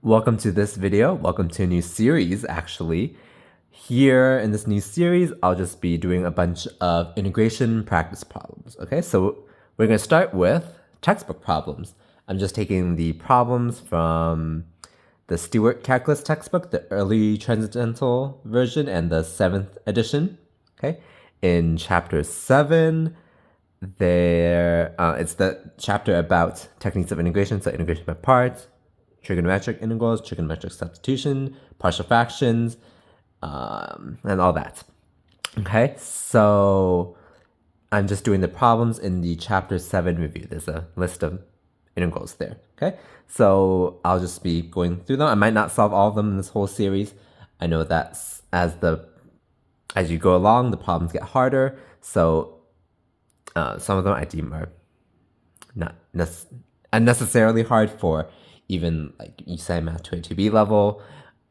Welcome to this video. Welcome to a new series, actually. Here in this new series, I'll just be doing a bunch of integration practice problems. Okay, so we're going to start with textbook problems. I'm just taking the problems from the Stewart Calculus textbook, the early Transcendental version, and the 7th edition. Okay, in chapter 7, it's the chapter about techniques of integration, so integration by parts, trigonometric integrals, trigonometric substitution, partial fractions, and all that. Okay, so I'm just doing the problems in the chapter 7 review. There's a list of integrals there. Okay, so I'll just be going through them. I might not solve all of them in this whole series. I know that as you go along, the problems get harder. So some of them I deem are not unnecessarily hard for even like UCI Math 22B level,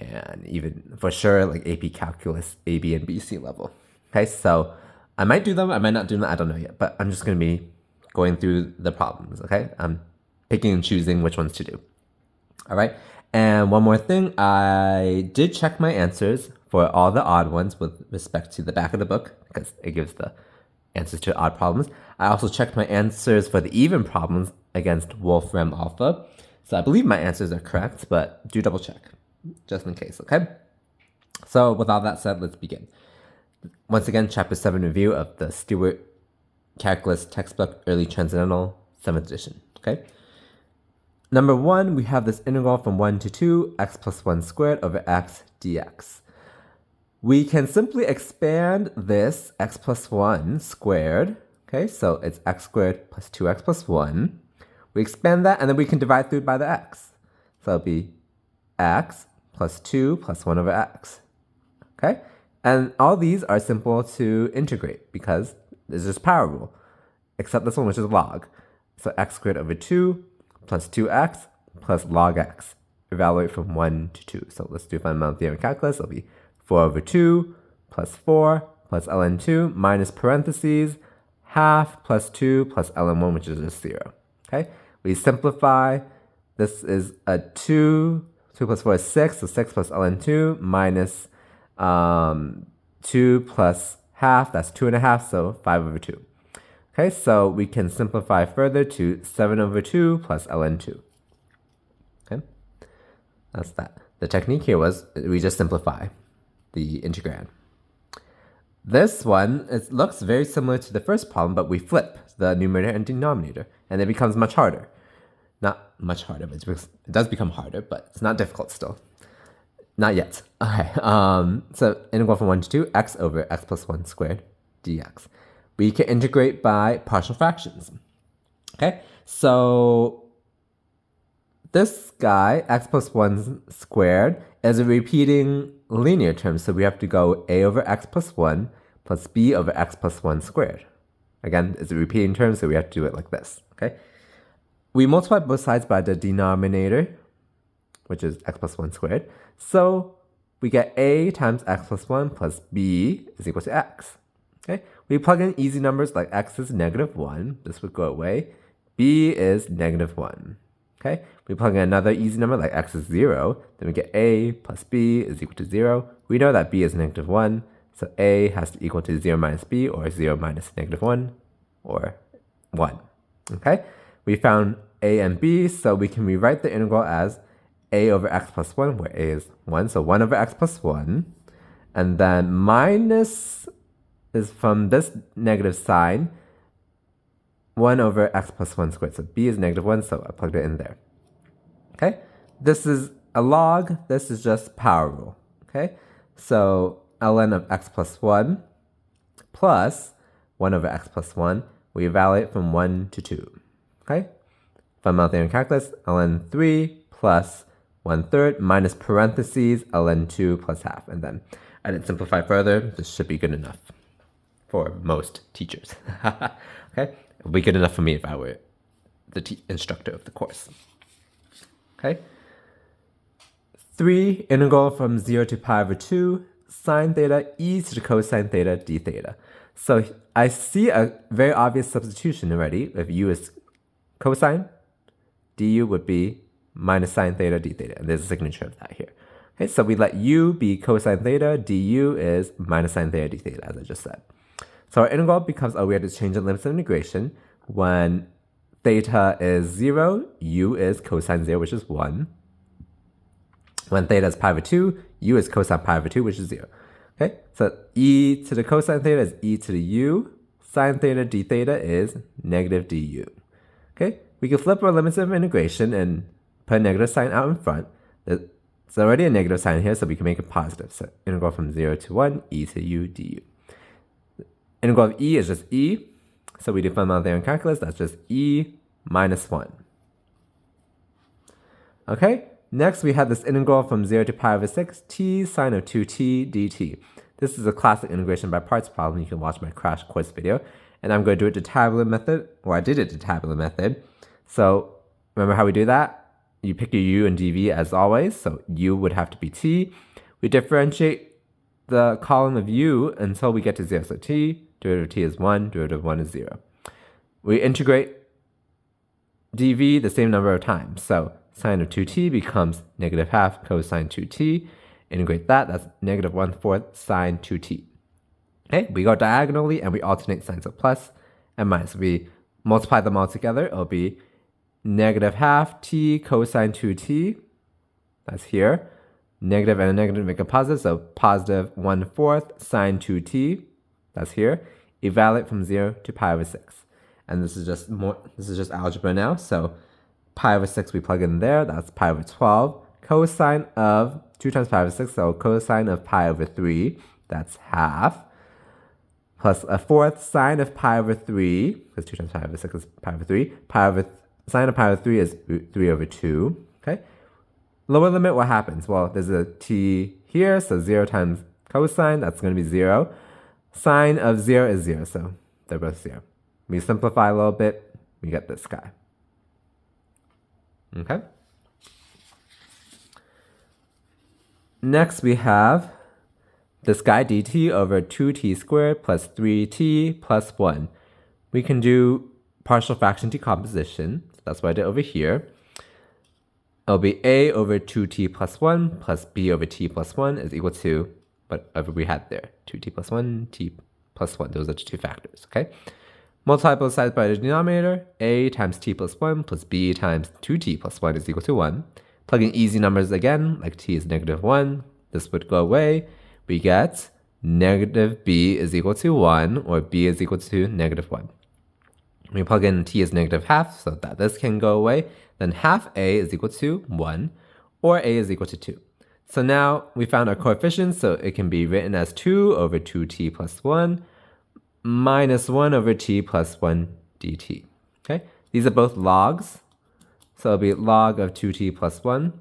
and even for sure like AP Calculus AB and BC level. Okay, so I might do them, I might not do them, I don't know yet, but I'm just going to be going through the problems. Okay, I'm picking and choosing which ones to do. All right, and one more thing, I did check my answers for all the odd ones with respect to the back of the book, because it gives the answers to odd problems. I also checked my answers for the even problems against Wolfram Alpha. So I believe my answers are correct, but do double check, just in case, okay? So with all that said, let's begin. Once again, chapter 7 review of the Stewart Calculus textbook, Early Transcendental, 7th edition, okay? Number 1, we have this integral from 1 to 2, x plus 1 squared over x dx. We can simply expand this x plus 1 squared, okay? So it's x squared plus 2x plus 1. We expand that, and then we can divide through it by the x. So it'll be x plus 2 plus 1 over x. Okay? And all these are simple to integrate because it's just power rule, except this one, which is log. So x squared over 2 plus 2x plus log x. Evaluate from 1 to 2. So let's do fundamental theorem calculus. It'll be 4 over 2 plus 4 plus ln 2 minus parentheses half plus 2 plus ln 1, which is just 0. Okay? We simplify. This is a 2. 2 plus 4 is 6. So 6 plus ln 2 minus 2 plus half. That's 2.5. So 5 over 2. Okay, so we can simplify further to 7 over 2 plus ln 2. Okay, that's that. The technique here was we just simplify the integrand. This one, it looks very similar to the first problem, but we flip the numerator and denominator, and it becomes much harder. Not much harder, but it does become harder, but it's not difficult still. Not yet. Okay, so integral from 1 to 2, x over x plus 1 squared dx. We can integrate by partial fractions. Okay, so this guy, x plus 1 squared, is a repeating linear term, so we have to go a over x plus 1 plus b over x plus 1 squared. Again, it's a repeating term, so we have to do it like this, okay? We multiply both sides by the denominator, which is x plus 1 squared. So we get a times x plus 1 plus b is equal to x, okay? We plug in easy numbers like x is -1. This would go away. B is -1, okay? We plug in another easy number like x is 0. Then we get a plus b is equal to 0. We know that b is -1. So a has to equal to 0 minus b, or 0 minus -1, or 1, okay? We found a and b, so we can rewrite the integral as a over x plus 1, where a is 1, so 1 over x plus 1. And then minus is from this negative sign, 1 over x plus 1 squared. So b is -1, so I plugged it in there, okay? This is a log, this is just power rule, okay? So ln of x plus 1 plus 1 over x plus 1, we evaluate from 1 to 2, okay? Fundamental theorem calculus, ln 3 plus 1/3 minus parentheses ln 2 plus half. And then I didn't simplify further. This should be good enough for most teachers, okay? It will be good enough for me if I were the instructor of the course, okay? 3, integral from 0 to pi over 2, sine theta e to the cosine theta d theta. So I see a very obvious substitution already. If u is cosine, du would be minus sine theta d theta. And there's a signature of that here. Okay, so we let u be cosine theta, du is minus sine theta d theta, as I just said. So our integral becomes, we have to change the limits of integration. When theta is 0, u is cosine 0, which is 1. When theta is pi over 2, u is cosine pi over 2, which is 0. Okay, so e to the cosine theta is e to the u. Sine theta d theta is negative du. Okay, we can flip our limits of integration and put a negative sign out in front. It's already a negative sign here, so we can make it positive. So integral from 0 to 1, e to u du. Integral of e is just e. So we do fundamental theorem in calculus, that's just e minus 1. Okay, next we have this integral from 0 to pi over 6, t sine of 2t dt. This is a classic integration by parts problem. You can watch my crash course video. And I'm going to do it the tabular method, or I did it the tabular method. So remember how we do that? You pick your u and dv as always. So u would have to be t. We differentiate the column of u until we get to 0. So t, derivative of t is 1, derivative of 1 is 0. We integrate dv the same number of times. So sine of 2t becomes negative half cosine 2t. Integrate that, that's negative 1/4 sine 2t. Okay, we go diagonally and we alternate signs of plus and minus. We multiply them all together, it'll be negative half t cosine 2t, that's here. Negative and a negative make a positive, so positive 1/4 sine 2t, that's here. Evaluate from 0 to pi over 6. And this is just algebra now, so pi over 6 we plug in there, that's pi over 12. Cosine of 2 times pi over 6, so cosine of pi over 3, that's half. Plus a fourth sine of pi over 3, because 2 times pi over 6 is pi over 3. Sine of pi over 3 is 3 over 2. Okay. Lower limit, what happens? Well, there's a t here, so 0 times cosine, that's going to be 0. Sine of 0 is 0, so they're both 0. We simplify a little bit, we get this guy. Okay. Next, we have this guy dt over 2t squared plus 3t plus 1. We can do partial fraction decomposition. So that's what I did over here. It'll be a over 2t plus 1 plus b over t plus 1 is equal to whatever we had there. 2t plus 1, t plus 1. Those are the two factors, okay? Multiply both sides by the denominator. A times t plus 1 plus b times 2t plus 1 is equal to 1. Plug in easy numbers again, like t is negative 1. This would go away. We get negative b is equal to 1, or b is equal to negative 1. We plug in t is negative half, so that this can go away. Then half a is equal to 1, or a is equal to 2. So now we found our coefficients, so it can be written as 2 over 2t plus 1 minus 1 over t plus 1 dt. Okay, these are both logs. So it'll be log of 2t plus 1.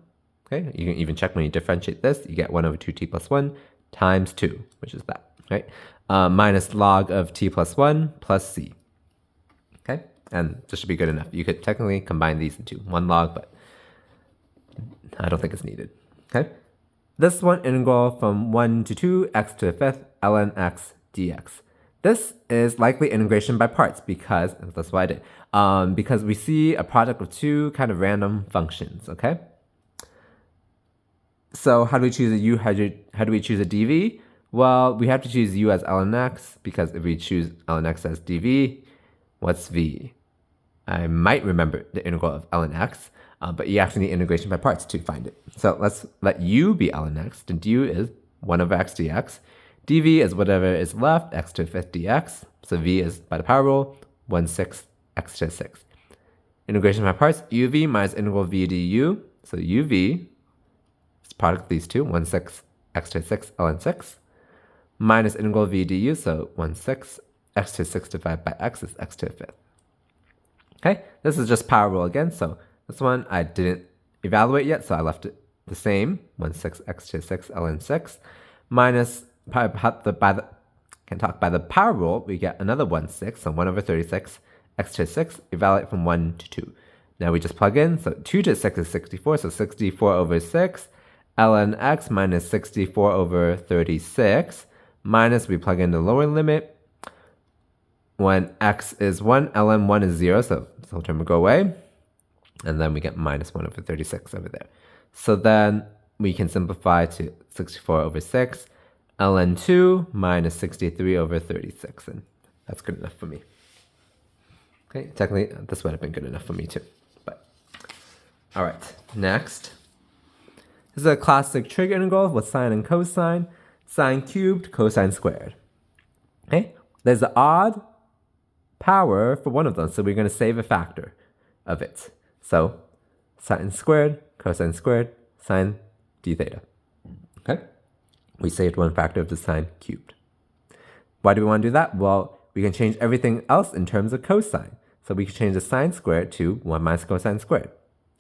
Okay, you can even check when you differentiate this. You get 1 over 2t plus 1 times 2, which is that, right? Minus log of t plus 1 plus c. Okay, and this should be good enough. You could technically combine these into one log, but I don't think it's needed. Okay, this one integral from 1 to 2, x to the 5th, ln x dx. This is likely integration by parts because, that's what I did, because we see a product of two kind of random functions, okay? So how do we choose a u, how do we choose a dv? Well, we have to choose u as ln x, because if we choose ln x as dv, what's v? I might remember the integral of ln x, but you actually need integration by parts to find it. So let's let u be ln x, then du is 1 over x dx. dv is whatever is left, x to the 5th dx. So v is, by the power rule, 1/6 x to the 6th. Integration by parts, uv minus integral v du. So uv is product of these two, 1/6 x to the 6 ln 6, minus integral v du, so 1/6 x to the 6 divided by x is x to the 5th. Okay, this is just power rule again, so this one I didn't evaluate yet, so I left it the same, 1/6 x to the 6 ln 6, minus by the power rule, we get another 1/6, so 1 over 36, x to the 6, evaluate from 1 to 2. Now we just plug in, so 2 to the 6 is 64, so 64 over 6, ln x minus 64 over 36, minus we plug in the lower limit. When x is 1, ln 1 is 0, so this whole term will go away. And then we get minus 1 over 36 over there. So then we can simplify to 64 over 6, ln 2 minus 63 over 36. And that's good enough for me. Okay, technically, this would have been good enough for me too. But all right, next. This is a classic trig integral with sine and cosine. Sine cubed, cosine squared. Okay, there's an odd power for one of them, so we're going to save a factor of it. So sine squared, cosine squared, sine d theta. Okay, we saved one factor of the sine cubed. Why do we want to do that? Well, we can change everything else in terms of cosine. So we can change the sine squared to 1 minus cosine squared.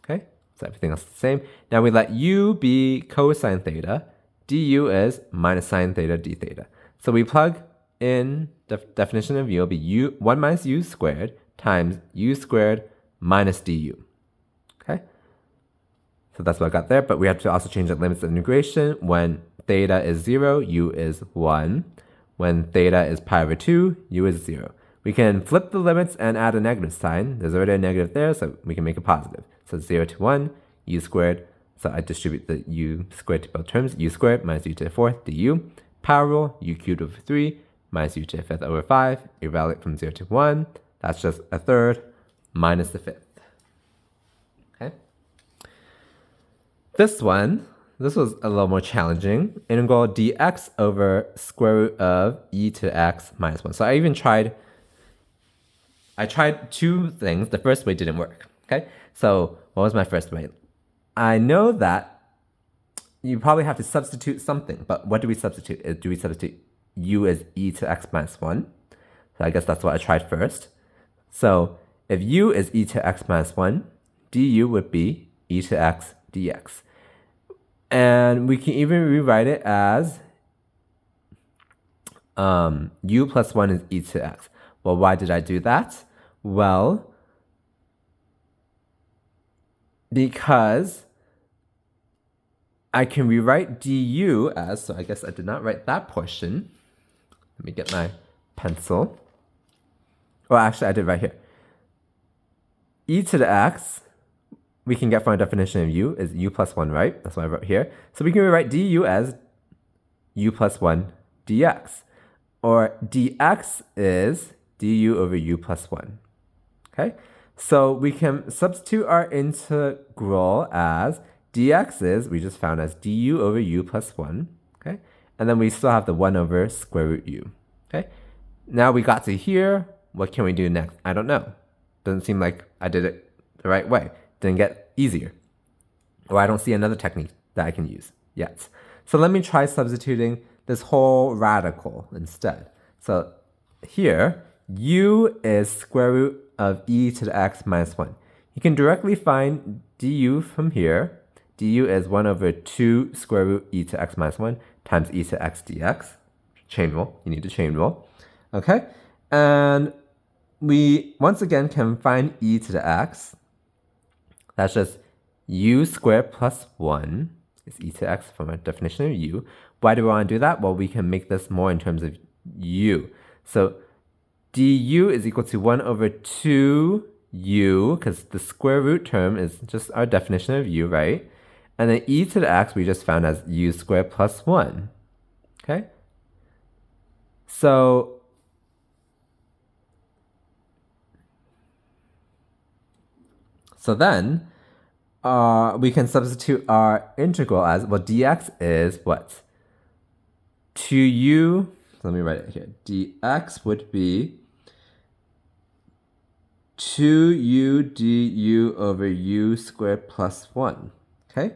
Okay, so everything else is the same. Now we let u be cosine theta, du is minus sine theta d theta. So we plug in the definition of u will be 1 minus u squared times u squared minus du. Okay, so that's what I got there, but we have to also change the limits of integration. When theta is 0, u is 1. When theta is pi over 2, u is 0. We can flip the limits and add a negative sign. There's already a negative there, so we can make it positive. So 0 to 1, u squared. So I distribute the u squared to both terms. U squared minus u to the 4th du. Power rule, u cubed over 3 minus u to the 5th over 5. Evaluate from 0 to 1. That's just a third minus the 5th. Okay. This was a little more challenging. Integral dx over square root of e to the x minus 1. So I tried two things. The first way didn't work. Okay. So what was my first way? I know that you probably have to substitute something, but what do we substitute? Do we substitute u as e to x minus 1? So I guess that's what I tried first. So if u is e to x minus 1, du would be e to x dx. And we can even rewrite it as u plus 1 is e to x. Well, why did I do that? Well, because I can rewrite du as, so I guess I did not write that portion. Let me get my pencil. Well, actually, I did right here. E to the x, we can get from our definition of u, is u plus 1, right? That's what I wrote here. So we can rewrite du as u plus 1 dx. Or dx is du over u plus 1. Okay? So we can substitute our integral as dx is, we just found as du over u plus 1. Okay? And then we still have the 1 over square root u. Okay? Now we got to here. What can we do next? I don't know. Doesn't seem like I did it the right way. Didn't get easier. Or I don't see another technique that I can use yet. So let me try substituting this whole radical instead. So here, u is square root of e to the x minus 1. You can directly find du from here. Du is 1 over 2 square root e to x minus 1 times e to x dx. Chain rule. You need a chain rule. Okay? And we, once again, can find e to the x. That's just u squared plus 1 is e to x from our definition of u. Why do we want to do that? Well, we can make this more in terms of u. So du is equal to 1 over 2u, because the square root term is just our definition of u, right? And then e to the x we just found as u squared plus 1. Okay? So then we can substitute our integral as, well, dx is what? 2u, so let me write it here. dx would be 2u du over u squared plus 1. Okay?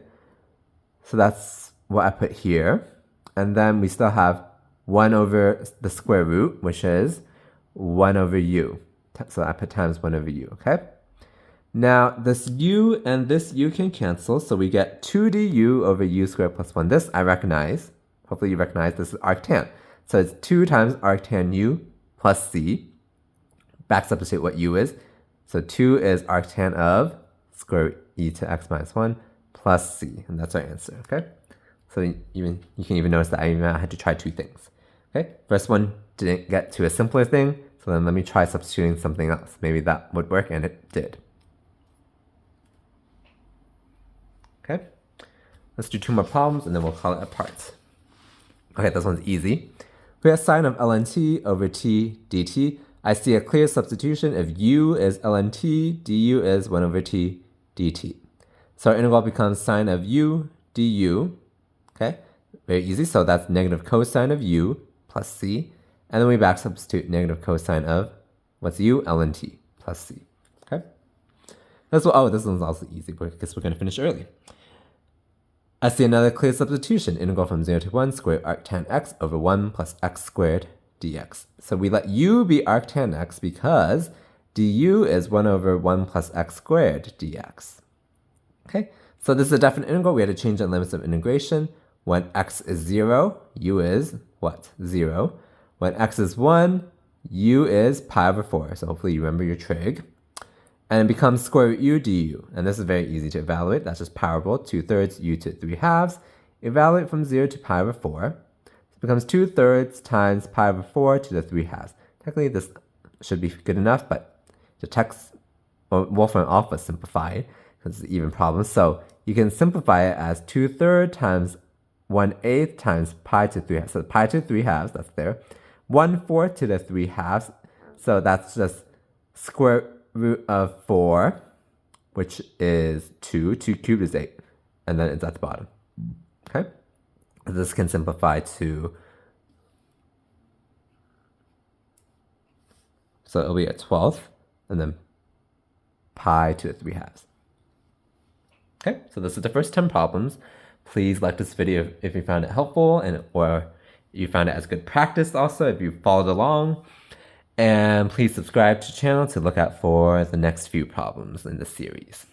So that's what I put here. And then we still have 1 over the square root, which is 1 over u. So I put times 1 over u, okay? Now, this u and this u can cancel, so we get 2 du over u squared plus 1. This I recognize. Hopefully you recognize this is arctan. So it's 2 times arctan u plus c. Back substitute what u is. So 2 is arctan of square root e to x minus 1 plus c. And that's our answer, okay? So you can even notice that I even had to try two things. Okay, first one didn't get to a simpler thing, so then let me try substituting something else. Maybe that would work, and it did. Okay, let's do 2 more problems and then we'll call it a part. Okay, this one's easy. We have sine of ln t over t dt. I see a clear substitution if u is ln t, du is 1 over t dt. So our integral becomes sine of u du. Okay, very easy. So that's negative cosine of u plus c. And then we back substitute negative cosine of, what's u? ln t plus c. Okay? This one's also easy, but I guess we're going to finish early. I see another clear substitution, integral from 0 to 1 squared arctan x over 1 plus x squared dx. So we let u be arctan x because du is 1 over 1 plus x squared dx. Okay, so this is a definite integral. We had to change the limits of integration. When x is 0, u is what? 0. When x is 1, u is pi over 4. So hopefully you remember your trig. And it becomes square root u du. And this is very easy to evaluate. That's just power rule, 2/3 u to 3/2. Evaluate from 0 to pi over 4. It becomes 2/3 times pi over 4 to the 3/2. Technically, this should be good enough, but the text, Wolfram Alpha simplified because it's an even problem. So you can simplify it as 2/3 times 1/8 times pi to 3/2. So pi to 3/2, that's there. 1/4 to the 3/2. So that's just square root of 4, which is 2. 2 cubed is 8. And then it's at the bottom. Okay? This can simplify to, so it'll be a 12th, and then pi to the 3/2. Okay, so this is the first 10 problems. Please like this video if you found it helpful, or you found it as good practice also if you followed along. And please subscribe to the channel to look out for the next few problems in this series.